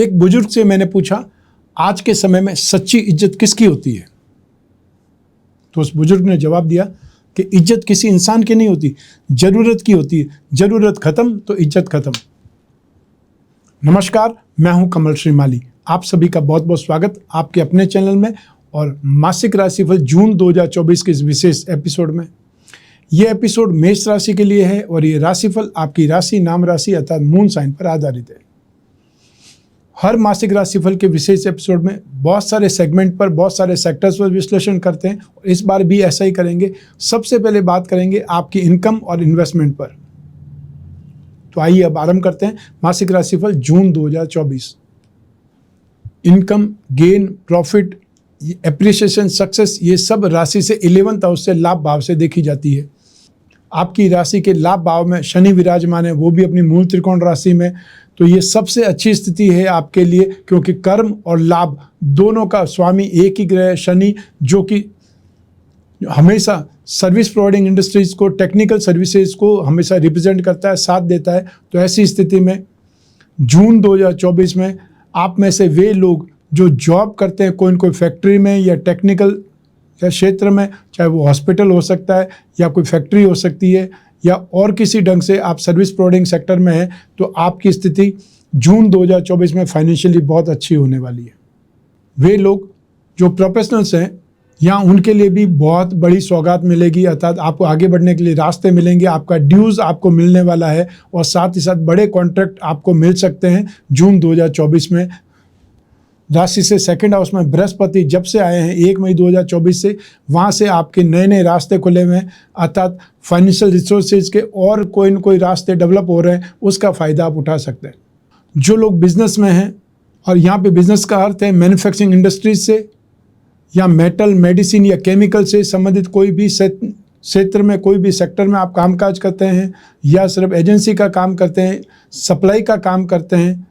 एक बुजुर्ग से मैंने पूछा, आज के समय में सच्ची इज्जत किसकी होती है? तो उस बुजुर्ग ने जवाब दिया कि इज्जत किसी इंसान की नहीं होती, जरूरत की होती है। जरूरत खत्म तो इज्जत खत्म। नमस्कार, मैं हूं कमल श्रीमाली। आप सभी का बहुत बहुत स्वागत आपके अपने चैनल में और मासिक राशिफल जून 2024 के इस विशेष एपिसोड में। यह एपिसोड मेष राशि के लिए है और ये राशिफल आपकी राशि, नाम राशि अर्थात मून साइन पर आधारित है। हर मासिक राशिफल के विशेष एपिसोड में बहुत सारे सेगमेंट पर, बहुत सारे सेक्टर्स पर विश्लेषण करते हैं और इस बार भी ऐसा ही करेंगे। सबसे पहले बात करेंगे आपकी इनकम और इन्वेस्टमेंट पर। तो आइए अब आरंभ करते हैं मासिक राशिफल जून 2024। Income, gain, profit, appreciation, success, ये सब राशि से 11th हाउस से लाभ भाव से देखी जाती है। आपकी राशि के लाभ भाव में शनि विराजमान है, वो भी अपनी मूल त्रिकोण राशि में। तो ये सबसे अच्छी स्थिति है आपके लिए, क्योंकि कर्म और लाभ दोनों का स्वामी एक ही ग्रह है शनि, जो कि हमेशा सर्विस प्रोवाइडिंग इंडस्ट्रीज को, टेक्निकल सर्विसेज को हमेशा रिप्रेजेंट करता है, साथ देता है। तो ऐसी स्थिति में जून 2024 में आप में से वे लोग जो जॉब करते हैं कोई न कोई फैक्ट्री में या टेक्निकल या क्षेत्र में, चाहे वो हॉस्पिटल हो सकता है या कोई फैक्ट्री हो सकती है या और किसी ढंग से आप सर्विस प्रोवाइडिंग सेक्टर में हैं, तो आपकी स्थिति जून 2024 में फाइनेंशियली बहुत अच्छी होने वाली है। वे लोग जो प्रोफेशनल्स हैं, यहाँ उनके लिए भी बहुत बड़ी सौगात मिलेगी, अर्थात आपको आगे बढ़ने के लिए रास्ते मिलेंगे। आपका ड्यूज़ आपको मिलने वाला है और साथ ही साथ बड़े कॉन्ट्रैक्ट आपको मिल सकते हैं जून 2024 में। राशि से सेकंड हाउस में बृहस्पति जब से आए हैं 1 मई 2024 से, वहाँ से आपके नए नए रास्ते खुले हुए हैं, अर्थात फाइनेंशियल रिसोर्सेज के और कोई न कोई रास्ते डेवलप हो रहे हैं, उसका फ़ायदा आप उठा सकते हैं। जो लोग बिजनेस में हैं, और यहाँ पे बिजनेस का अर्थ है मैन्युफैक्चरिंग इंडस्ट्रीज से या मेटल, मेडिसिन या केमिकल से संबंधित कोई भी क्षेत्र में, कोई भी सेक्टर में आप कामकाज करते हैं या सिर्फ एजेंसी का काम करते हैं, सप्लाई का काम करते हैं,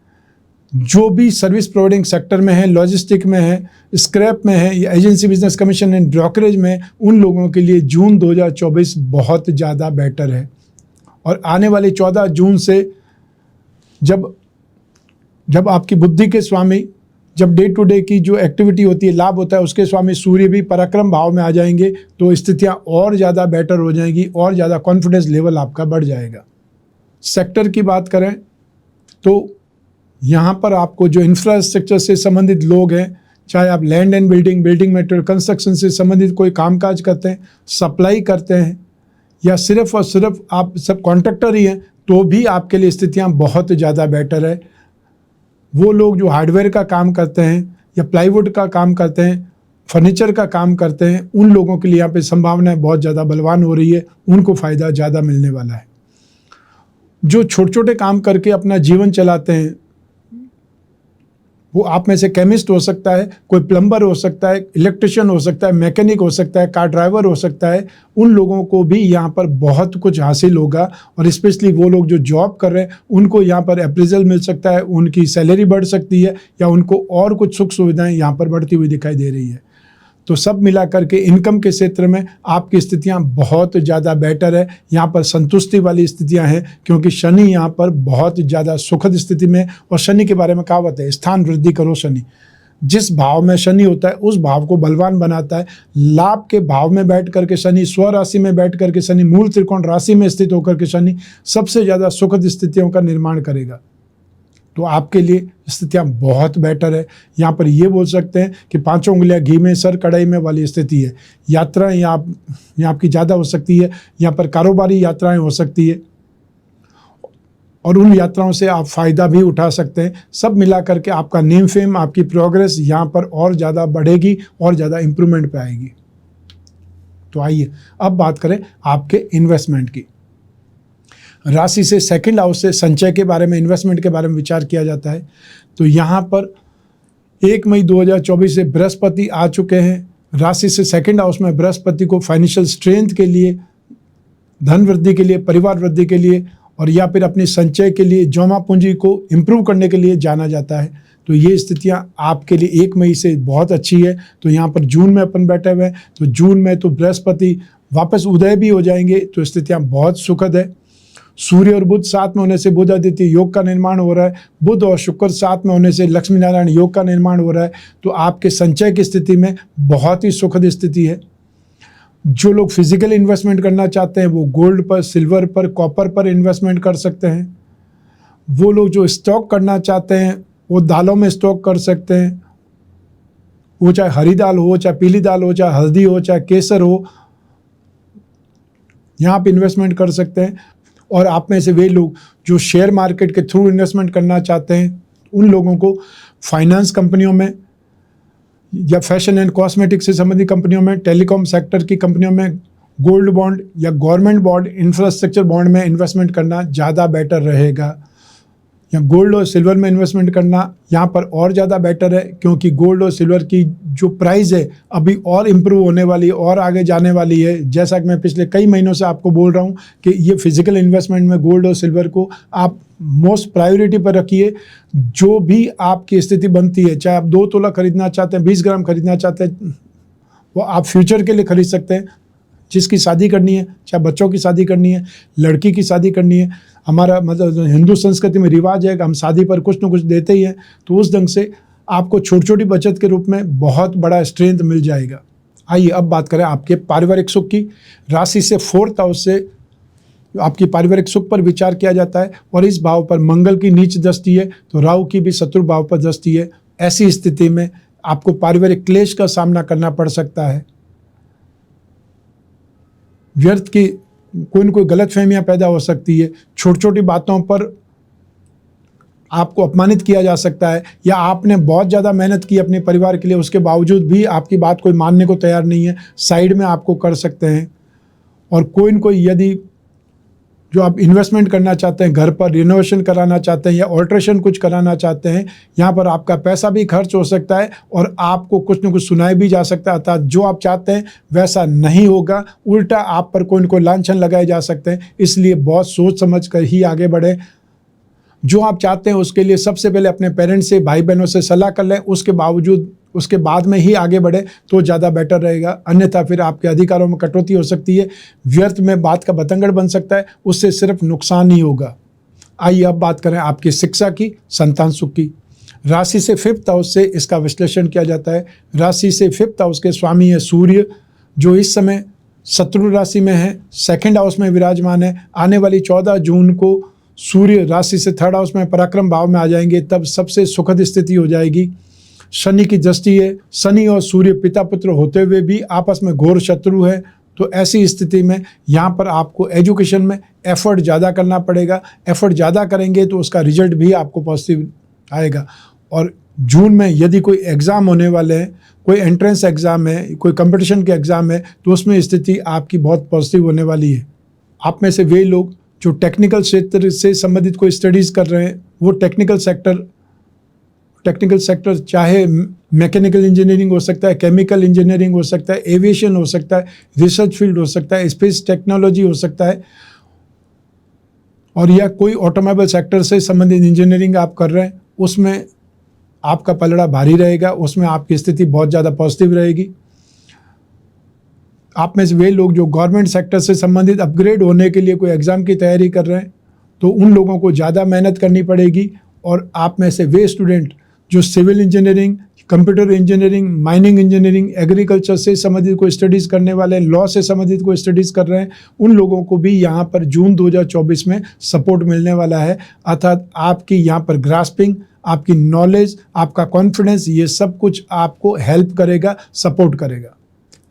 जो भी सर्विस प्रोवाइडिंग सेक्टर में है, लॉजिस्टिक में है, स्क्रैप में है या agency business commission and brokerage में, उन लोगों के लिए जून 2024 बहुत ज़्यादा बेटर है। और आने वाले 14 जून से जब आपकी बुद्धि के स्वामी, जब डे टू डे की जो एक्टिविटी होती है, लाभ होता है, उसके स्वामी सूर्य भी पराक्रम भाव में आ जाएंगे, तो स्थितियाँ और ज़्यादा बेटर हो जाएंगी और ज़्यादा कॉन्फिडेंस लेवल आपका बढ़ जाएगा। सेक्टर की बात करें तो यहाँ पर आपको जो इंफ्रास्ट्रक्चर से संबंधित लोग हैं, चाहे आप land and building, building material, construction से संबंधित कोई कामकाज करते हैं, सप्लाई करते हैं या सिर्फ और सिर्फ आप सब कॉन्ट्रैक्टर ही हैं, तो भी आपके लिए स्थितियाँ बहुत ज़्यादा बेटर है। वो लोग जो हार्डवेयर का काम करते हैं या प्लाईवुड का काम करते हैं, फर्नीचर का काम करते हैं, उन लोगों के लिए यहाँ पे संभावनाएं बहुत ज़्यादा बलवान हो रही है, उनको फ़ायदा ज़्यादा मिलने वाला है। जो छोटे छोटे काम करके अपना जीवन चलाते हैं, वो आप में से केमिस्ट हो सकता है, कोई प्लम्बर हो सकता है, इलेक्ट्रिशियन हो सकता है, मैकेनिक हो सकता है, कार ड्राइवर हो सकता है, उन लोगों को भी यहाँ पर बहुत कुछ हासिल होगा। और स्पेशली वो लोग जो जॉब कर रहे हैं, उनको यहाँ पर अप्रेजल मिल सकता है, उनकी सैलरी बढ़ सकती है या उनको और कुछ सुख सुविधाएं यहाँ पर बढ़ती हुई दिखाई दे रही है। तो सब मिला करके इनकम के क्षेत्र में आपकी स्थितियां बहुत ज़्यादा बेटर है। यहाँ पर संतुष्टि वाली स्थितियां हैं, क्योंकि शनि यहाँ पर बहुत ज़्यादा सुखद स्थिति में। और शनि के बारे में कहावत है, स्थान वृद्धि करो शनि। जिस भाव में शनि होता है उस भाव को बलवान बनाता है। लाभ के भाव में बैठ करके शनि, स्व राशि में बैठ करके शनि, मूल त्रिकोण राशि में स्थित होकर के शनि सबसे ज़्यादा सुखद स्थितियों का निर्माण करेगा। तो आपके लिए स्थितियाँ बहुत बेटर है। यहाँ पर ये बोल सकते हैं कि 5 उंगलियाँ घी में, सर कढ़ाई में वाली स्थिति है। यात्राएं यहाँ आपकी ज़्यादा हो सकती है, यहाँ पर कारोबारी यात्राएं हो सकती है और उन यात्राओं से आप फ़ायदा भी उठा सकते हैं। सब मिला करके आपका नेम फेम, आपकी प्रोग्रेस यहाँ पर और ज़्यादा बढ़ेगी और ज़्यादा इम्प्रूवमेंट पे आएगी। तो आइए अब बात करें आपके इन्वेस्टमेंट की। राशि से सेकंड हाउस से संचय के बारे में, इन्वेस्टमेंट के बारे में विचार किया जाता है। तो यहाँ पर 1 मई 2024 से बृहस्पति आ चुके हैं। राशि से सेकंड हाउस में बृहस्पति को फाइनेंशियल स्ट्रेंथ के लिए, धन वृद्धि के लिए, परिवार वृद्धि के लिए और या फिर अपनी संचय के लिए, जमा पूंजी को इम्प्रूव करने के लिए जाना जाता है। तो ये स्थितियाँ आपके लिए 1 मई से बहुत अच्छी है। तो यहाँ पर जून में अपन बैठे हुए हैं, तो जून में तो बृहस्पति वापस उदय भी हो जाएंगे, तो स्थितियाँ बहुत सुखद है। सूर्य और बुध साथ में होने से बुध आदित्य योग का निर्माण हो रहा है, बुध और शुक्र साथ में होने से लक्ष्मी नारायण योग का निर्माण हो रहा है। तो आपके संचय की स्थिति में बहुत ही सुखद स्थिति है। जो लोग फिजिकल इन्वेस्टमेंट करना चाहते हैं वो गोल्ड पर, सिल्वर पर, कॉपर पर इन्वेस्टमेंट कर सकते हैं। वो लोग जो स्टॉक करना चाहते हैं वो दालों में स्टॉक कर सकते हैं, वो चाहे हरी दाल हो, चाहे पीली दाल हो, चाहे हल्दी हो, चाहे केसर हो, यहाँ पे इन्वेस्टमेंट कर सकते हैं। और आप में से वे लोग जो शेयर मार्केट के थ्रू इन्वेस्टमेंट करना चाहते हैं उन लोगों को फाइनेंस कंपनियों में या फैशन एंड कॉस्मेटिक्स से संबंधित कंपनियों में, टेलीकॉम सेक्टर की कंपनियों में गोल्ड बॉन्ड या गवर्नमेंट बॉन्ड, इंफ्रास्ट्रक्चर बॉन्ड में इन्वेस्टमेंट करना ज़्यादा बेटर रहेगा। या गोल्ड और सिल्वर में इन्वेस्टमेंट करना यहाँ पर और ज़्यादा बेटर है, क्योंकि गोल्ड और सिल्वर की जो प्राइस है अभी और इम्प्रूव होने वाली है और आगे जाने वाली है। जैसा कि मैं पिछले कई महीनों से आपको बोल रहा हूँ कि ये फिजिकल इन्वेस्टमेंट में गोल्ड और सिल्वर को आप मोस्ट प्रायोरिटी पर रखिए। जो भी आपकी स्थिति बनती है, चाहे आप 2 तोला खरीदना चाहते हैं, 20 ग्राम खरीदना चाहते हैं, वो आप फ्यूचर के लिए खरीद सकते हैं। जिसकी शादी करनी है, चाहे बच्चों की शादी करनी है, लड़की की शादी करनी है, हमारा मतलब हिंदू संस्कृति में रिवाज है कि हम शादी पर कुछ न कुछ देते ही हैं, तो उस ढंग से आपको छोटी छोटी बचत के रूप में बहुत बड़ा स्ट्रेंथ मिल जाएगा। आइए अब बात करें आपके पारिवारिक सुख की। राशि से 4th हाउस से आपकी पारिवारिक सुख पर विचार किया जाता है और इस भाव पर मंगल की नीच दृष्टि है, तो राहु की भी शत्रु भाव पर दृष्टि है। ऐसी स्थिति में आपको पारिवारिक क्लेश का सामना करना पड़ सकता है। व्यर्थ की कोई न कोई गलतफहमियां पैदा हो सकती है, छोटी छोटी बातों पर आपको अपमानित किया जा सकता है, या आपने बहुत ज़्यादा मेहनत की अपने परिवार के लिए, उसके बावजूद भी आपकी बात कोई मानने को तैयार नहीं है, साइड में आपको कर सकते हैं। और कोई न कोई यदि जो आप इन्वेस्टमेंट करना चाहते हैं, घर पर रिनोवेशन कराना चाहते हैं या ऑल्ट्रेशन कुछ कराना चाहते हैं, यहाँ पर आपका पैसा भी खर्च हो सकता है और आपको कुछ न कुछ सुनाया भी जा सकता है। अर्थात जो आप चाहते हैं वैसा नहीं होगा, उल्टा आप पर कोई न कोई लांछन लगाए जा सकते हैं। इसलिए बहुत सोच समझ कर ही आगे बढ़े। जो आप चाहते हैं उसके लिए सबसे पहले अपने पेरेंट्स से, भाई बहनों से सलाह कर लें, उसके बाद में ही आगे बढ़े तो ज़्यादा बेटर रहेगा। अन्यथा फिर आपके अधिकारों में कटौती हो सकती है, व्यर्थ में बात का बतंगड़ बन सकता है, उससे सिर्फ नुकसान ही होगा। आइए अब बात करें आपकी शिक्षा की, संतान सुख की। राशि से 5th हाउस से इसका विश्लेषण किया जाता है। राशि से 5th हाउस के स्वामी है सूर्य, जो इस समय शत्रु राशि में है, 2nd हाउस में विराजमान है। आने वाली 14 जून को सूर्य राशि से 3rd हाउस में पराक्रम भाव में आ जाएंगे, तब सबसे सुखद स्थिति हो जाएगी। शनि की दृष्टि है, शनि और सूर्य पिता पुत्र होते हुए भी आपस में घोर शत्रु है। तो ऐसी स्थिति में यहाँ पर आपको एजुकेशन में एफर्ट ज़्यादा करना पड़ेगा। एफर्ट ज़्यादा करेंगे तो उसका रिजल्ट भी आपको पॉजिटिव आएगा। और जून में यदि कोई एग्ज़ाम होने वाले हैं, कोई एंट्रेंस एग्ज़ाम है, कोई कंपटीशन के एग्ज़ाम है, तो उसमें स्थिति आपकी बहुत पॉजिटिव होने वाली है। आप में से वे लोग जो टेक्निकल क्षेत्र से संबंधित कोई स्टडीज़ कर रहे हैं, वो टेक्निकल सेक्टर चाहे मैकेनिकल इंजीनियरिंग हो सकता है, केमिकल इंजीनियरिंग हो सकता है, एविएशन हो सकता है, रिसर्च फील्ड हो सकता है, स्पेस टेक्नोलॉजी हो सकता है, और या कोई ऑटोमोबाइल सेक्टर से संबंधित इंजीनियरिंग आप कर रहे हैं, उसमें आपका पलड़ा भारी रहेगा, उसमें आपकी स्थिति बहुत ज़्यादा पॉजिटिव रहेगी। आप में से वे लोग जो गवर्नमेंट सेक्टर से संबंधित अपग्रेड होने के लिए कोई एग्ज़ाम की तैयारी कर रहे हैं, तो उन लोगों को ज़्यादा मेहनत करनी पड़ेगी। और आप में से वे स्टूडेंट जो civil engineering, computer engineering, mining engineering, agriculture से संबंधित कोई स्टडीज़ करने वाले, लॉ से संबंधित कोई स्टडीज़ कर रहे हैं, उन लोगों को भी यहाँ पर जून 2024 में सपोर्ट मिलने वाला है। अर्थात आपकी यहाँ पर ग्रास्पिंग, आपकी नॉलेज, आपका कॉन्फिडेंस, ये सब कुछ आपको हेल्प करेगा, सपोर्ट करेगा।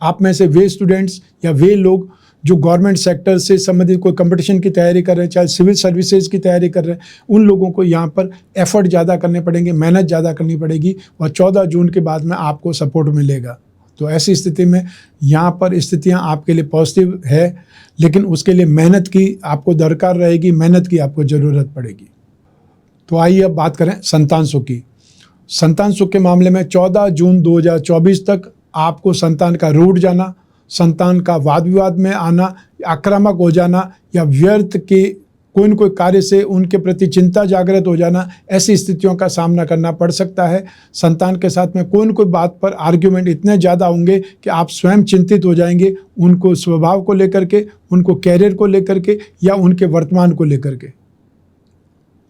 आप में से वे स्टूडेंट्स या वे लोग जो गवर्नमेंट सेक्टर से संबंधित कोई कंपटीशन की तैयारी कर रहे हैं, चाहे सिविल सर्विसेज की तैयारी कर रहे हैं, उन लोगों को यहाँ पर एफर्ट ज़्यादा करने पड़ेंगे, मेहनत ज़्यादा करनी पड़ेगी, और 14 जून के बाद में आपको सपोर्ट मिलेगा। तो ऐसी स्थिति में यहाँ पर स्थितियाँ आपके लिए पॉजिटिव है, लेकिन उसके लिए मेहनत की आपको दरकार रहेगी, मेहनत की आपको ज़रूरत पड़ेगी। तो आइए अब बात करें संतान सुख की। संतान सुख के मामले में 14 जून 2024 तक आपको संतान का रूठ जाना, संतान का वाद विवाद में आना, आक्रामक हो जाना, या व्यर्थ के कोई न कोई कार्य से उनके प्रति चिंता जागृत हो जाना, ऐसी स्थितियों का सामना करना पड़ सकता है। संतान के साथ में कोई न कोई बात पर आर्ग्यूमेंट इतने ज़्यादा होंगे कि आप स्वयं चिंतित हो जाएंगे, उनको स्वभाव को लेकर के, उनको कैरियर को लेकर के या उनके वर्तमान को लेकर के।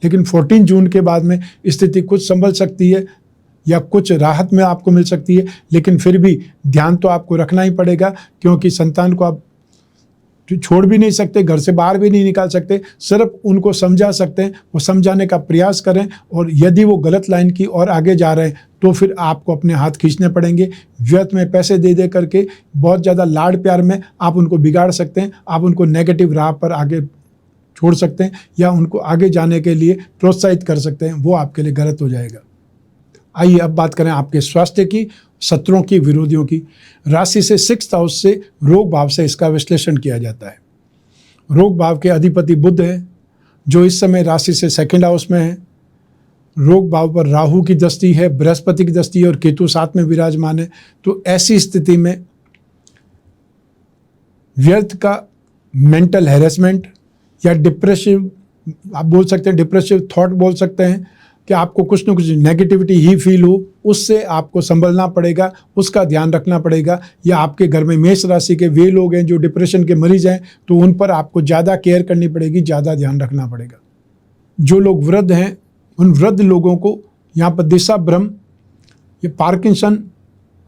लेकिन 14 जून के बाद में स्थिति कुछ संभल सकती है या कुछ राहत में आपको मिल सकती है, लेकिन फिर भी ध्यान तो आपको रखना ही पड़ेगा, क्योंकि संतान को आप छोड़ भी नहीं सकते, घर से बाहर भी नहीं निकाल सकते, सिर्फ उनको समझा सकते हैं। वो समझाने का प्रयास करें, और यदि वो गलत लाइन की और आगे जा रहे हैं तो फिर आपको अपने हाथ खींचने पड़ेंगे। व्यर्थ में पैसे दे दे करके, बहुत ज़्यादा लाड प्यार में आप उनको बिगाड़ सकते हैं, आप उनको नेगेटिव राह पर आगे छोड़ सकते हैं या उनको आगे जाने के लिए प्रोत्साहित कर सकते हैं, वो आपके लिए गलत हो जाएगा। आइए अब बात करें आपके स्वास्थ्य की, शत्रुओं की, विरोधियों की। राशि से 6th हाउस से रोग भाव से इसका विश्लेषण किया जाता है। रोग भाव के अधिपति बुध है, जो इस समय राशि से 2nd हाउस में है। रोग भाव पर राहु की दृष्टि है, बृहस्पति की दृष्टि है और केतु साथ में विराजमान है। तो ऐसी स्थिति में व्यर्थ का मेंटल हैरेसमेंट या डिप्रेसिव, आप बोल सकते हैं डिप्रेसिव थॉट बोल सकते हैं, कि आपको कुछ न कुछ नेगेटिविटी ही फील हो, उससे आपको संभलना पड़ेगा, उसका ध्यान रखना पड़ेगा। या आपके घर में मेष राशि के वे लोग हैं जो डिप्रेशन के मरीज हैं, तो उन पर आपको ज़्यादा केयर करनी पड़ेगी, ज़्यादा ध्यान रखना पड़ेगा। जो लोग वृद्ध हैं, उन वृद्ध लोगों को यहाँ पर दिशा भ्रम, ये पार्किंसन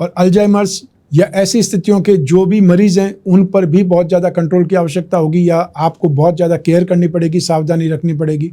और अल्जाइमर्स या ऐसी स्थितियों के जो भी मरीज हैं, उन पर भी बहुत ज़्यादा कंट्रोल की आवश्यकता होगी, या आपको बहुत ज़्यादा केयर करनी पड़ेगी, सावधानी रखनी पड़ेगी।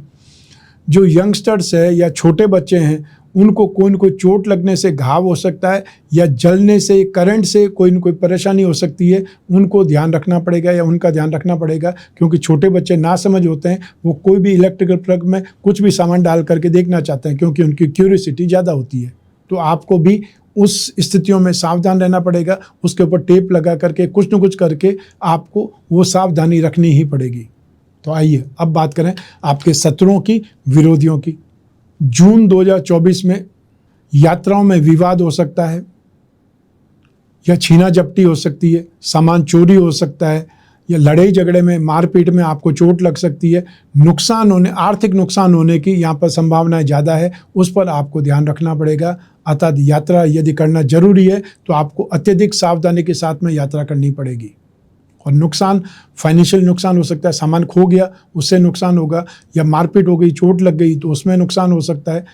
जो यंगस्टर्स है या छोटे बच्चे हैं, उनको कोई न कोई चोट लगने से घाव हो सकता है, या जलने से, करंट से कोई न कोई परेशानी हो सकती है, उनको ध्यान रखना पड़ेगा या उनका ध्यान रखना पड़ेगा। क्योंकि छोटे बच्चे नासमझ होते हैं, वो कोई भी इलेक्ट्रिकल प्लग में कुछ भी सामान डाल करके देखना चाहते हैं, क्योंकि उनकी क्यूरियोसिटी ज़्यादा होती है। तो आपको भी उस स्थितियों में सावधान रहना पड़ेगा, उसके ऊपर टेप लगा करके कुछ न कुछ करके आपको वो सावधानी रखनी ही पड़ेगी। तो आइए अब बात करें आपके शत्रुओं की, विरोधियों की। जून 2024 में यात्राओं में विवाद हो सकता है, या छीना झपटी हो सकती है, सामान चोरी हो सकता है, या लड़ाई झगड़े में, मारपीट में आपको चोट लग सकती है, नुकसान होने, आर्थिक नुकसान होने की यहाँ पर संभावनाएं ज़्यादा है, उस पर आपको ध्यान रखना पड़ेगा। अर्थात यात्रा यदि करना जरूरी है तो आपको अत्यधिक सावधानी के साथ में यात्रा करनी पड़ेगी। और नुकसान, फाइनेंशियल नुकसान हो सकता है, सामान खो गया उससे नुकसान होगा, या मारपीट हो गई, चोट लग गई तो उसमें नुकसान हो सकता है।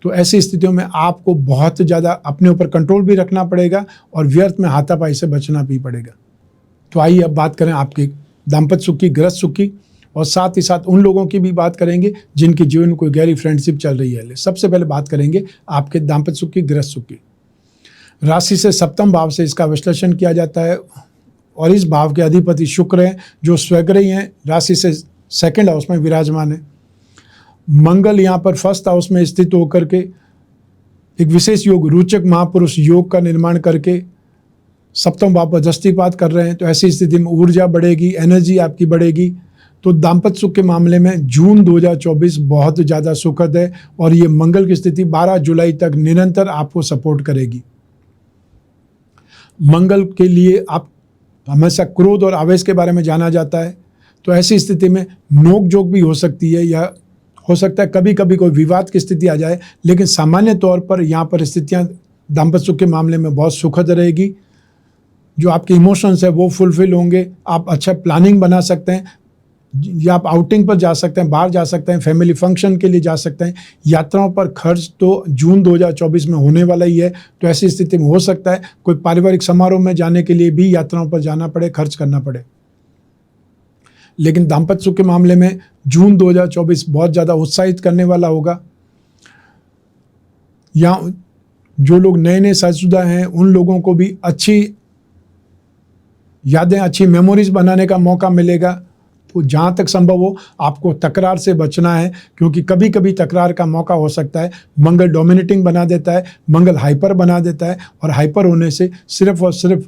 तो ऐसी स्थितियों में आपको बहुत ज़्यादा अपने ऊपर कंट्रोल भी रखना पड़ेगा और व्यर्थ में हाथापाई से बचना भी पड़ेगा। तो आइए अब बात करें आपके दाम्पत्य सुख की, गृहस्थ सुख की, और साथ ही साथ उन लोगों की भी बात करेंगे जिनके जीवन में कोई गहरी फ्रेंडशिप चल रही है। सबसे पहले बात करेंगे आपके दाम्पत्य सुख की, गृहस्थ सुख की। राशि से 7वें भाव से इसका विश्लेषण किया जाता है, और इस भाव के अधिपति शुक्र हैं, जो स्वग्रही हैं, राशि से 2nd हाउस में विराजमान है। मंगल यहाँ पर 1st हाउस में स्थित होकर के एक विशेष योग, रोचक महापुरुष योग का निर्माण करके 7वें भाव पर दृष्टिपात कर रहे हैं। तो ऐसी स्थिति में ऊर्जा बढ़ेगी, एनर्जी आपकी बढ़ेगी। तो दाम्पत्य सुख के मामले में जून 2024 बहुत ज़्यादा सुखद है, और ये मंगल की स्थिति 12 जुलाई तक निरंतर आपको सपोर्ट करेगी। मंगल के लिए आप हमेशा क्रोध और आवेश के बारे में जाना जाता है। तो ऐसी स्थिति में नोक झोंक भी हो सकती है, या हो सकता है कभी कभी कोई विवाद की स्थिति आ जाए, लेकिन सामान्य तौर पर यहाँ पर स्थितियाँ दाम्पत्य सुख के मामले में बहुत सुखद रहेगी। जो आपके इमोशंस है वो फुलफिल होंगे, आप अच्छा प्लानिंग बना सकते हैं, या आप आउटिंग पर जा सकते हैं, बाहर जा सकते हैं, फैमिली फंक्शन के लिए जा सकते हैं। यात्राओं पर खर्च तो जून 2024 में होने वाला ही है। तो ऐसी स्थिति में हो सकता है कोई पारिवारिक समारोह में जाने के लिए भी यात्राओं पर जाना पड़े, खर्च करना पड़े। लेकिन दाम्पत्य सुख के मामले में जून 2024 बहुत ज़्यादा उत्साहित करने वाला होगा। या जो लोग नए नए शादीशुदा हैं, उन लोगों को भी अच्छी यादें, अच्छी मेमोरीज बनाने का मौका मिलेगा। तो जहाँ तक संभव हो आपको तकरार से बचना है, क्योंकि कभी कभी तकरार का मौका हो सकता है। मंगल डोमिनेटिंग बना देता है, मंगल हाइपर बना देता है, और हाइपर होने से सिर्फ और सिर्फ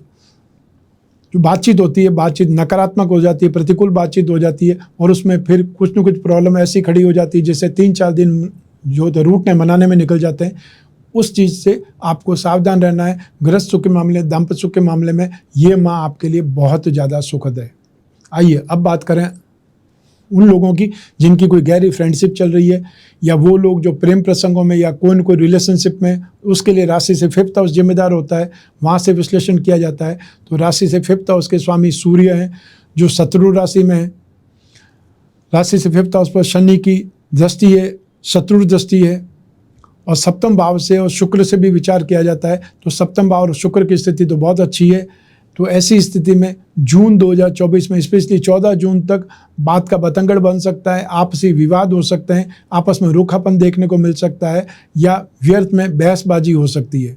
जो बातचीत होती है, बातचीत नकारात्मक हो जाती है, प्रतिकूल बातचीत हो जाती है, और उसमें फिर कुछ न कुछ प्रॉब्लम ऐसी खड़ी हो जाती है जिससे 3-4 दिन जो रूठने मनाने में निकल जाते हैं। उस चीज़ से आपको सावधान रहना है। गृहस्थ सुख के मामले, दाम्पत्य सुख के मामले में ये माह आपके लिए बहुत ज़्यादा सुखद है। आइए अब बात करें उन लोगों की जिनकी कोई गहरी फ्रेंडशिप चल रही है, या वो लोग जो प्रेम प्रसंगों में या कोई न कोई रिलेशनशिप में, उसके लिए राशि से 5th हाउस जिम्मेदार होता है, वहाँ से विश्लेषण किया जाता है। तो राशि से 5th हाउस के स्वामी सूर्य हैं जो शत्रु राशि में है। राशि से 5th हाउस पर शनि की दृष्टि है, शत्रु दृष्टि है, और 7वें भाव से और शुक्र से भी विचार किया जाता है। तो 7वें भाव और शुक्र की स्थिति तो बहुत अच्छी है। तो ऐसी स्थिति में जून 2024 में स्पेशली 14 जून तक बात का बतंगड़ बन सकता है, आपसी विवाद हो सकते हैं, आपस में रूखापन देखने को मिल सकता है, या व्यर्थ में बहसबाजी हो सकती है।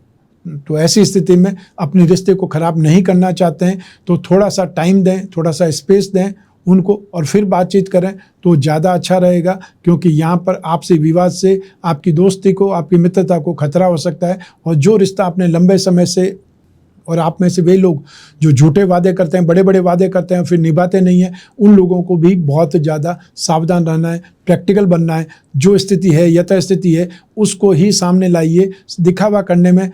तो ऐसी स्थिति में अपने रिश्ते को ख़राब नहीं करना चाहते हैं तो थोड़ा सा टाइम दें, थोड़ा सा स्पेस दें उनको, और फिर बातचीत करें तो ज़्यादा अच्छा रहेगा, क्योंकि यहाँ पर आपसी विवाद से आपकी दोस्ती को, आपकी मित्रता को खतरा हो सकता है। और जो रिश्ता आपने लंबे समय से, और आप में से वे लोग जो झूठे वादे करते हैं, बड़े बड़े वादे करते हैं फिर निभाते नहीं हैं, उन लोगों को भी बहुत ज़्यादा सावधान रहना है, प्रैक्टिकल बनना है। जो स्थिति है, यथास्थिति है, उसको ही सामने लाइए। दिखावा करने में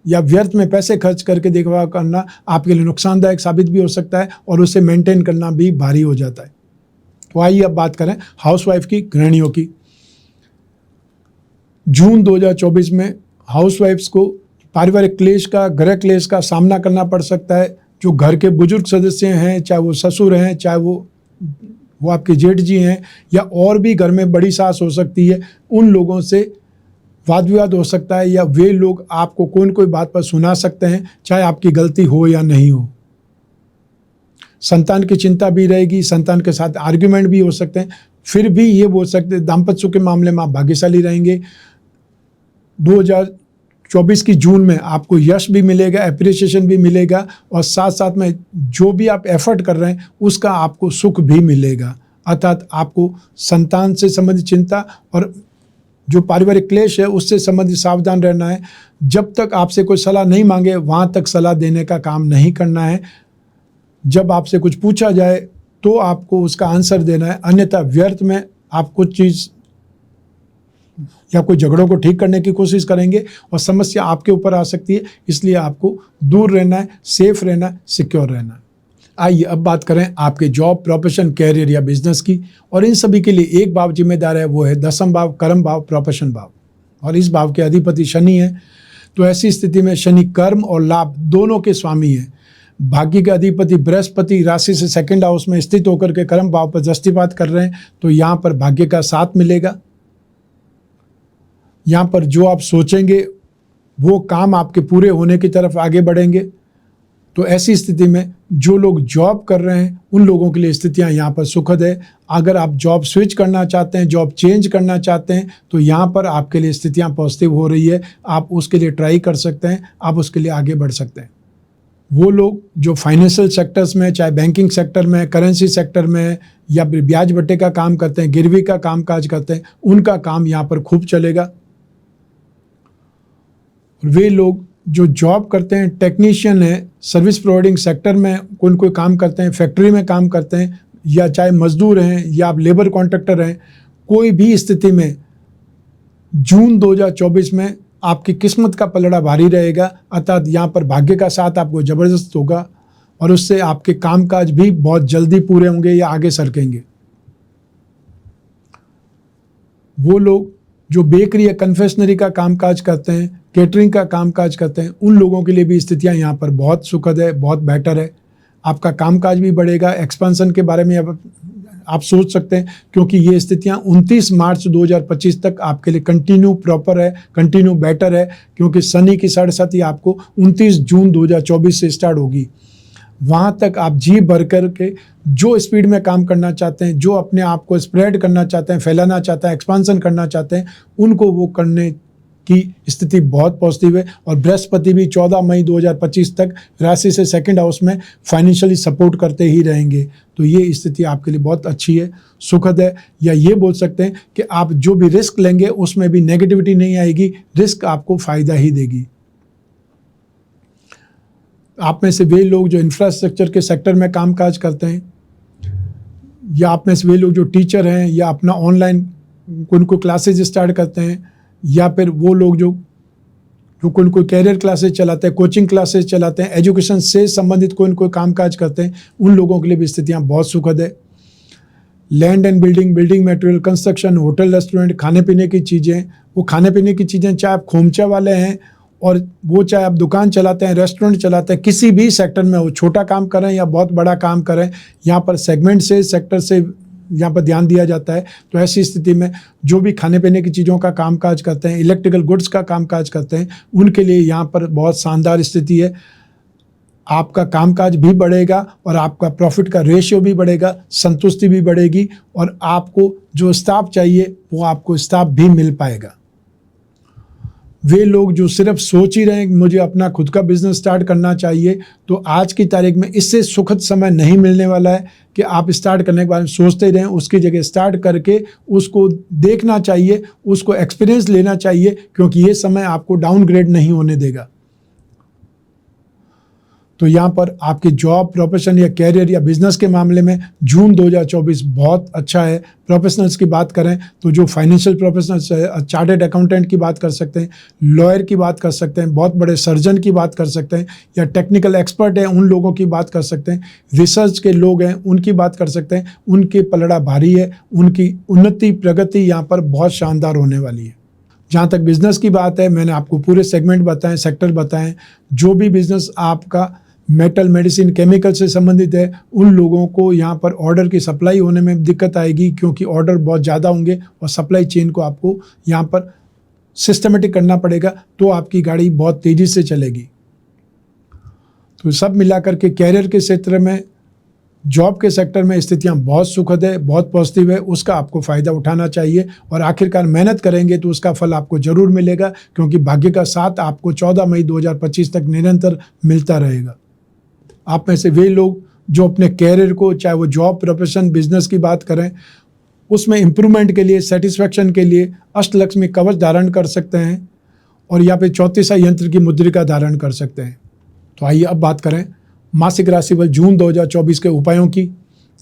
या व्यर्थ में पैसे खर्च करके दिखावा करना आपके लिए नुकसानदायक साबित भी हो सकता है, और उसे मेंटेन करना भी भारी हो जाता है। तो आइए अब बात करें हाउसवाइफ की, गृहिणियों की। जून 2024 में हाउसवाइफ्स को पारिवारिक क्लेश का, गृह क्लेश का सामना करना पड़ सकता है। जो घर के बुजुर्ग सदस्य हैं, चाहे वो ससुर हैं, चाहे वो आपके जेठ जी हैं, या और भी घर में बड़ी सास हो सकती है, उन लोगों से वाद विवाद हो सकता है, या वे लोग आपको कोई न कोई बात पर सुना सकते हैं, चाहे आपकी गलती हो या नहीं हो। संतान की चिंता भी रहेगी, संतान के साथ आर्ग्यूमेंट भी हो सकते हैं। फिर भी ये बोल सकते हैं दाम्पत्य सुख के मामले में आप भाग्यशाली रहेंगे। 2024 की जून में आपको यश भी मिलेगा, एप्रिसिएशन भी मिलेगा, और साथ साथ में जो भी आप एफर्ट कर रहे हैं उसका आपको सुख भी मिलेगा। अर्थात आपको संतान से संबंधित चिंता और जो पारिवारिक क्लेश है उससे संबंधित सावधान रहना है। जब तक आपसे कोई सलाह नहीं मांगे वहाँ तक सलाह देने का काम नहीं करना है। जब आपसे कुछ पूछा जाए तो आपको उसका आंसर देना है, अन्यथा व्यर्थ में आप कुछ चीज़ या कोई झगड़ों को ठीक करने की कोशिश करेंगे और समस्या आपके ऊपर आ सकती है। इसलिए आपको दूर रहना है, सेफ रहना है, सिक्योर रहना है। आइए अब बात करें आपके जॉब, प्रोफेशन, कैरियर या बिजनेस की। और इन सभी के लिए एक भाव जिम्मेदार है, वो है 10वां भाव, कर्म भाव, प्रोफेशन भाव, और इस भाव के अधिपति शनि है। तो ऐसी स्थिति में शनि कर्म और लाभ दोनों के स्वामी है। भाग्य के अधिपति बृहस्पति राशि से 2nd हाउस में स्थित होकर के कर्म भाव पर दृष्टिपात कर रहे हैं, तो यहाँ पर भाग्य का साथ मिलेगा। यहाँ पर जो आप सोचेंगे वो काम आपके पूरे होने की तरफ आगे बढ़ेंगे। तो ऐसी स्थिति में जो लोग जॉब कर रहे हैं उन लोगों के लिए स्थितियां यहाँ पर सुखद है। अगर आप जॉब स्विच करना चाहते हैं, जॉब चेंज करना चाहते हैं, तो यहाँ पर आपके लिए स्थितियां पॉजिटिव हो रही है। आप उसके लिए ट्राई कर सकते हैं, आप उसके लिए आगे बढ़ सकते हैं। वो लोग जो फाइनेंशियल सेक्टर्स में, चाहे बैंकिंग सेक्टर में, करेंसी सेक्टर में, या ब्याज बट्टे का काम करते हैं, गिरवी का काम काज करते हैं, उनका काम यहाँ पर खूब चलेगा। वे लोग जो जॉब करते हैं, टेक्नीशियन है, सर्विस प्रोवाइडिंग सेक्टर में कोई काम करते हैं, फैक्ट्री में काम करते हैं, या चाहे मजदूर हैं या आप लेबर कॉन्ट्रैक्टर हैं, कोई भी स्थिति में जून 2024 में आपकी किस्मत का पलड़ा भारी रहेगा। अर्थात यहाँ पर भाग्य का साथ आपको ज़बरदस्त होगा और उससे आपके कामकाज भी बहुत जल्दी पूरे होंगे या आगे सरकेंगे। वो लोग जो बेकरी या कन्फेक्शनरी का कामकाज करते हैं, केटरिंग का कामकाज करते हैं, उन लोगों के लिए भी स्थितियां यहाँ पर बहुत सुखद है, बहुत बेटर है। आपका कामकाज भी बढ़ेगा। एक्सपेंशन के बारे में आप सोच सकते हैं, क्योंकि ये स्थितियां 29 मार्च 2025 तक आपके लिए कंटिन्यू प्रॉपर है, कंटिन्यू बेटर है, क्योंकि शनि की साढ़ेसाती आपको 29 जून 2024 से स्टार्ट होगी। वहाँ तक आप जी भर कर के जो स्पीड में काम करना चाहते हैं, जो अपने आप को स्प्रेड करना चाहते हैं, फैलाना चाहते हैं, एक्सपांसन करना चाहते हैं, उनको वो करने की स्थिति बहुत पॉजिटिव है। और बृहस्पति भी 14 मई 2025 तक राशि से 2nd हाउस में फाइनेंशियली सपोर्ट करते ही रहेंगे। तो ये स्थिति आपके लिए बहुत अच्छी है, सुखद है। या ये बोल सकते हैं कि आप जो भी रिस्क लेंगे उसमें भी नेगेटिविटी नहीं आएगी, रिस्क आपको फ़ायदा ही देगी। आप में से वे लोग जो इंफ्रास्ट्रक्चर के सेक्टर में कामकाज करते हैं, या आप में से वे लोग जो टीचर हैं, या अपना ऑनलाइन कोई क्लासेज स्टार्ट करते हैं, या फिर वो लोग जो कोई कैरियर क्लासेज चलाते हैं, कोचिंग क्लासेज चलाते हैं, एजुकेशन से संबंधित कोई कामकाज करते हैं, उन लोगों के लिए भी स्थितियाँ बहुत सुखद है। Land and building, building material, construction, hotel, restaurant, खाने पीने की चीज़ें। वो खाने पीने की चीज़ें चाहे आप खोमचा वाले हैं और वो चाहे आप दुकान चलाते हैं, रेस्टोरेंट चलाते हैं, किसी भी सेक्टर में वो छोटा काम करें या बहुत बड़ा काम करें, यहाँ पर सेगमेंट से, सेक्टर से यहाँ पर ध्यान दिया जाता है। तो ऐसी स्थिति में जो भी खाने पीने की चीज़ों का कामकाज करते हैं, इलेक्ट्रिकल गुड्स का कामकाज करते हैं, उनके लिए यहाँ पर बहुत शानदार स्थिति है। आपका कामकाज भी बढ़ेगा और आपका प्रॉफिट का रेशियो भी बढ़ेगा, संतुष्टि भी बढ़ेगी और आपको जो स्टाफ चाहिए वो आपको स्टाफ भी मिल पाएगा। वे लोग जो सिर्फ सोच ही रहे हैं कि मुझे अपना खुद का बिजनेस स्टार्ट करना चाहिए, तो आज की तारीख में इससे सुखद समय नहीं मिलने वाला है कि आप स्टार्ट करने के बारे में सोचते ही रहें। उसकी जगह स्टार्ट करके उसको देखना चाहिए, उसको एक्सपीरियंस लेना चाहिए, क्योंकि ये समय आपको डाउनग्रेड नहीं होने देगा। तो यहाँ पर आपकी जॉब, प्रोफेशन या कैरियर या बिजनेस के मामले में जून 2024 बहुत अच्छा है। प्रोफेशनल्स की बात करें तो जो फाइनेंशियल प्रोफेशनल्स है, चार्टर्ड अकाउंटेंट की बात कर सकते हैं, लॉयर की बात कर सकते हैं, बहुत बड़े सर्जन की बात कर सकते हैं, या टेक्निकल एक्सपर्ट हैं उन लोगों की बात कर सकते हैं, रिसर्च के लोग हैं उनकी बात कर सकते हैं। उनकी पलड़ा भारी है, उनकी उन्नति, प्रगति यहाँ पर बहुत शानदार होने वाली है। जहाँ तक बिजनेस की बात है, मैंने आपको पूरे सेगमेंट बताएं, सेक्टर बताएं। जो भी बिजनेस आपका मेटल, मेडिसिन, केमिकल से संबंधित है, उन लोगों को यहाँ पर ऑर्डर की सप्लाई होने में दिक्कत आएगी, क्योंकि ऑर्डर बहुत ज़्यादा होंगे और सप्लाई चेन को आपको यहाँ पर सिस्टमेटिक करना पड़ेगा, तो आपकी गाड़ी बहुत तेज़ी से चलेगी। तो सब मिलाकर के कैरियर के क्षेत्र में, जॉब के सेक्टर में स्थितियां बहुत सुखद है, बहुत पॉजिटिव है। उसका आपको फ़ायदा उठाना चाहिए और आखिरकार मेहनत करेंगे तो उसका फल आपको ज़रूर मिलेगा, क्योंकि भाग्य का साथ आपको 14 मई 2025 तक निरंतर मिलता रहेगा। आप में से वे लोग जो अपने कैरियर को, चाहे वो जॉब, प्रोफेशन, बिजनेस की बात करें, उसमें इम्प्रूवमेंट के लिए, सेटिस्फैक्शन के लिए अष्टलक्ष्मी कवच धारण कर सकते हैं और या फिर 34 यंत्र की मुद्रिका धारण कर सकते हैं। तो आइए अब बात करें मासिक राशिफल जून 2024 के उपायों की।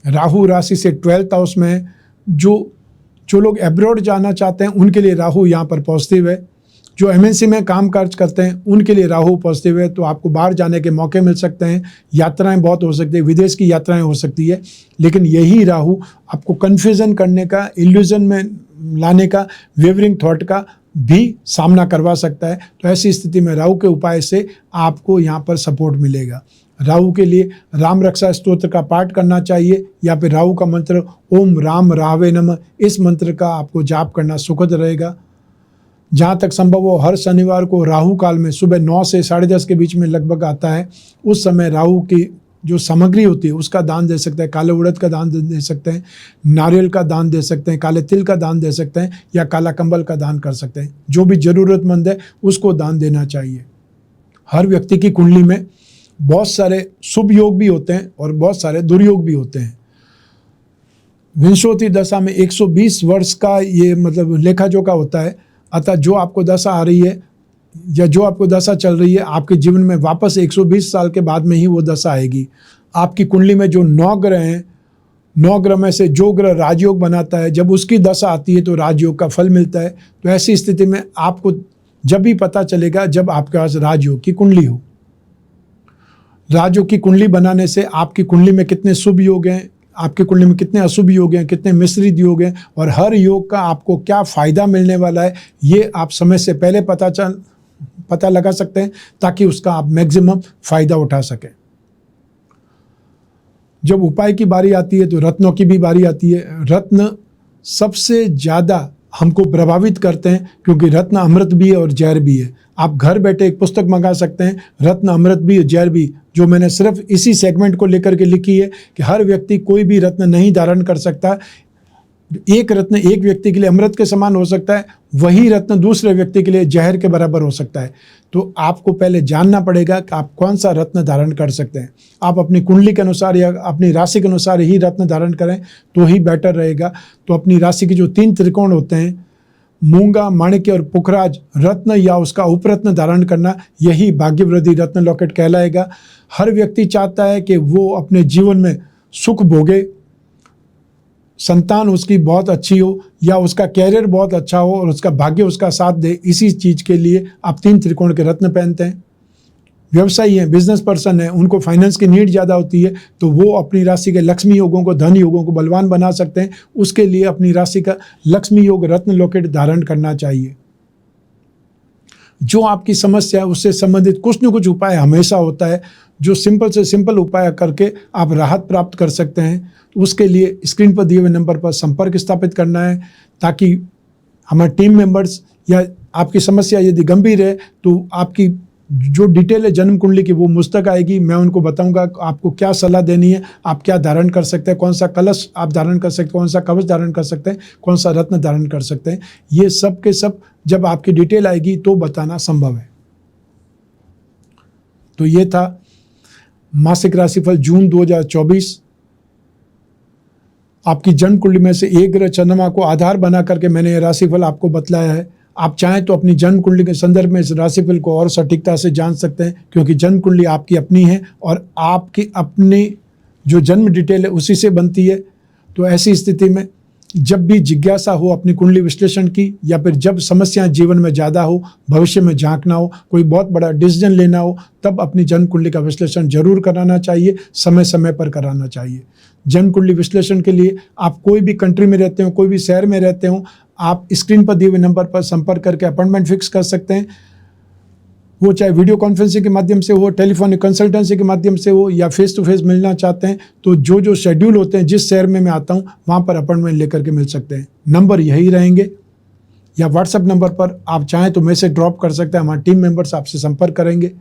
राहु राशि से 12th हाउस में है। जो लोग एब्रॉड जाना चाहते हैं उनके लिए राहु यहाँ पर पॉजिटिव है। जो एमएनसी में काम काज करते हैं उनके लिए राहु पॉजिटिव है, तो आपको बाहर जाने के मौके मिल सकते हैं, यात्राएं बहुत हो सकती है, विदेश की यात्राएं हो सकती है। लेकिन यही राहु आपको कन्फ्यूजन करने का, इल्यूजन में लाने का, वेवरिंग थॉट का भी सामना करवा सकता है। तो ऐसी स्थिति में राहु के उपाय से आपको यहाँ पर सपोर्ट मिलेगा। राहु के लिए राम रक्षा स्तोत्र का पाठ करना चाहिए, या फिर राहु का मंत्र ओम राम रावे नमः, इस मंत्र का आपको जाप करना सुखद रहेगा। जहाँ तक संभव हो हर शनिवार को राहु काल में सुबह 9 से 10:30 के बीच में लगभग आता है, उस समय राहु की जो सामग्री होती है उसका दान दे सकते हैं। काले उड़द का दान दे सकते हैं, नारियल का दान दे सकते हैं, काले तिल का दान दे सकते हैं, या काला कंबल का दान कर सकते हैं। जो भी ज़रूरतमंद है उसको दान देना चाहिए। हर व्यक्ति की कुंडली में बहुत सारे शुभ योग भी होते हैं और बहुत सारे दुर्योग भी होते हैं। विंशोत्तरी दशा में 120 वर्ष का ये मतलब लेखा जोखा होता है। अतः जो आपको दशा आ रही है या जो आपको दशा चल रही है, आपके जीवन में वापस 120 साल के बाद में ही वो दशा आएगी। आपकी कुंडली में जो 9 ग्रह हैं, 9 ग्रह में से जो ग्रह राजयोग बनाता है, जब उसकी दशा आती है तो राजयोग का फल मिलता है। तो ऐसी स्थिति में आपको जब भी पता चलेगा जब आपके पास राजयोग की कुंडली हो। राजयोग की कुंडली बनाने से आपकी कुंडली में कितने शुभ योग हैं, आपकी कुंडली में कितने अशुभ योग हैं, कितने मिश्रित योग हैं और हर योग का आपको क्या फ़ायदा मिलने वाला है, ये आप समय से पहले पता लगा सकते हैं, ताकि उसका आप मैक्सिमम फ़ायदा उठा सकें। जब उपाय की बारी आती है तो रत्नों की भी बारी आती है। रत्न सबसे ज़्यादा हमको प्रभावित करते हैं, क्योंकि रत्न अमृत भी है और जहर भी है। आप घर बैठे एक पुस्तक मंगा सकते हैं, रत्न अमृत भी जहर भी, जो मैंने सिर्फ इसी सेगमेंट को लेकर के लिखी है कि हर व्यक्ति कोई भी रत्न नहीं धारण कर सकता। एक रत्न एक व्यक्ति के लिए अमृत के समान हो सकता है, वही रत्न दूसरे व्यक्ति के लिए जहर के बराबर हो सकता है। तो आपको पहले जानना पड़ेगा कि आप कौन सा रत्न धारण कर सकते हैं। आप अपनी कुंडली के अनुसार या अपनी राशि के अनुसार ही रत्न धारण करें तो ही बेटर रहेगा। तो अपनी राशि के जो 3 त्रिकोण होते हैं, मूंगा, माणिक्य और पुखराज रत्न या उसका उपरत्न धारण करना, यही भाग्यवृद्धि रत्न लॉकेट कहलाएगा। हर व्यक्ति चाहता है कि वो अपने जीवन में सुख भोगे, संतान उसकी बहुत अच्छी हो या उसका कैरियर बहुत अच्छा हो और उसका भाग्य उसका साथ दे। इसी चीज़ के लिए आप 3 त्रिकोण के रत्न पहनते हैं। व्यवसायी हैं, बिजनेस पर्सन हैं, उनको फाइनेंस की नीड ज़्यादा होती है, तो वो अपनी राशि के लक्ष्मी योगों को, धन योगों को बलवान बना सकते हैं। उसके लिए अपनी राशि का लक्ष्मी योग रत्न लॉकेट धारण करना चाहिए। जो आपकी समस्या है उससे संबंधित कुछ न कुछ उपाय हमेशा होता है, जो सिंपल से सिंपल उपाय करके आप राहत प्राप्त कर सकते हैं। उसके लिए स्क्रीन पर दिए हुए नंबर पर संपर्क स्थापित करना है, ताकि हमारे टीम मेंबर्स या आपकी समस्या यदि गंभीर है तो आपकी जो डिटेल है जन्म कुंडली की वो मुझ तक आएगी। मैं उनको बताऊंगा आपको क्या सलाह देनी है, आप क्या धारण कर सकते हैं, कौन सा कलश आप धारण कर सकते हैं, कौन सा कवच धारण कर सकते हैं, कौन सा रत्न धारण कर सकते हैं। ये सब के सब जब आपकी डिटेल आएगी तो बताना संभव है। तो ये था मासिक राशिफल जून 2024। आपकी जन्म कुंडली में से एक ग्रह चंद्रमा को आधार बना करके मैंने ये राशिफल आपको बतलाया है। आप चाहें तो अपनी जन्म कुंडली के संदर्भ में इस राशिफल को और सटीकता से जान सकते हैं, क्योंकि जन्म कुंडली आपकी अपनी है और आपकी अपनी जो जन्म डिटेल है उसी से बनती है। तो ऐसी स्थिति में जब भी जिज्ञासा हो अपनी कुंडली विश्लेषण की, या फिर जब समस्याएं जीवन में ज़्यादा हो, भविष्य में झांकना हो, कोई बहुत बड़ा डिसीजन लेना हो, तब अपनी जन्म कुंडली का विश्लेषण जरूर कराना चाहिए, समय समय पर कराना चाहिए। जन्म कुंडली विश्लेषण के लिए आप कोई भी कंट्री में रहते हो, कोई भी शहर में रहते हो, आप स्क्रीन पर दिए हुए नंबर पर संपर्क करके अपॉइंटमेंट फिक्स कर सकते हैं। वो चाहे वीडियो कॉन्फ्रेंसिंग के माध्यम से हो, टेलीफोनिक कंसल्टेंसी के माध्यम से हो, या फेस टू फेस मिलना चाहते हैं तो जो शेड्यूल होते हैं, जिस शहर में मैं आता हूँ वहाँ पर अपॉइंटमेंट लेकर के मिल सकते हैं। नंबर यही रहेंगे, या व्हाट्सएप नंबर पर आप चाहें तो मैसेज ड्रॉप कर सकते हैं। हमारे टीम मेंबर्स आपसे संपर्क करेंगे,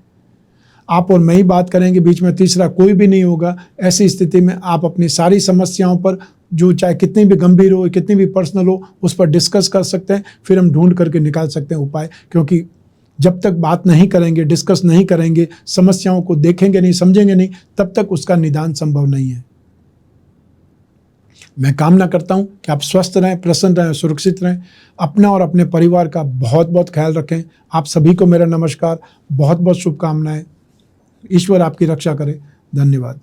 आप और मैं ही बात करेंगे, बीच में तीसरा कोई भी नहीं होगा। ऐसी स्थिति में आप अपनी सारी समस्याओं पर, जो चाहे कितनी भी गंभीर हो, कितनी भी पर्सनल हो, उस पर डिस्कस कर सकते हैं। फिर हम ढूंढ करके निकाल सकते हैं उपाय, क्योंकि जब तक बात नहीं करेंगे, डिस्कस नहीं करेंगे, समस्याओं को देखेंगे नहीं, समझेंगे नहीं, तब तक उसका निदान संभव नहीं है। मैं कामना करता हूं कि आप स्वस्थ रहें, प्रसन्न रहें, सुरक्षित रहें। अपना और अपने परिवार का बहुत बहुत ख्याल रखें। आप सभी को मेरा नमस्कार, बहुत बहुत शुभकामनाएं। ईश्वर आपकी रक्षा करे। धन्यवाद।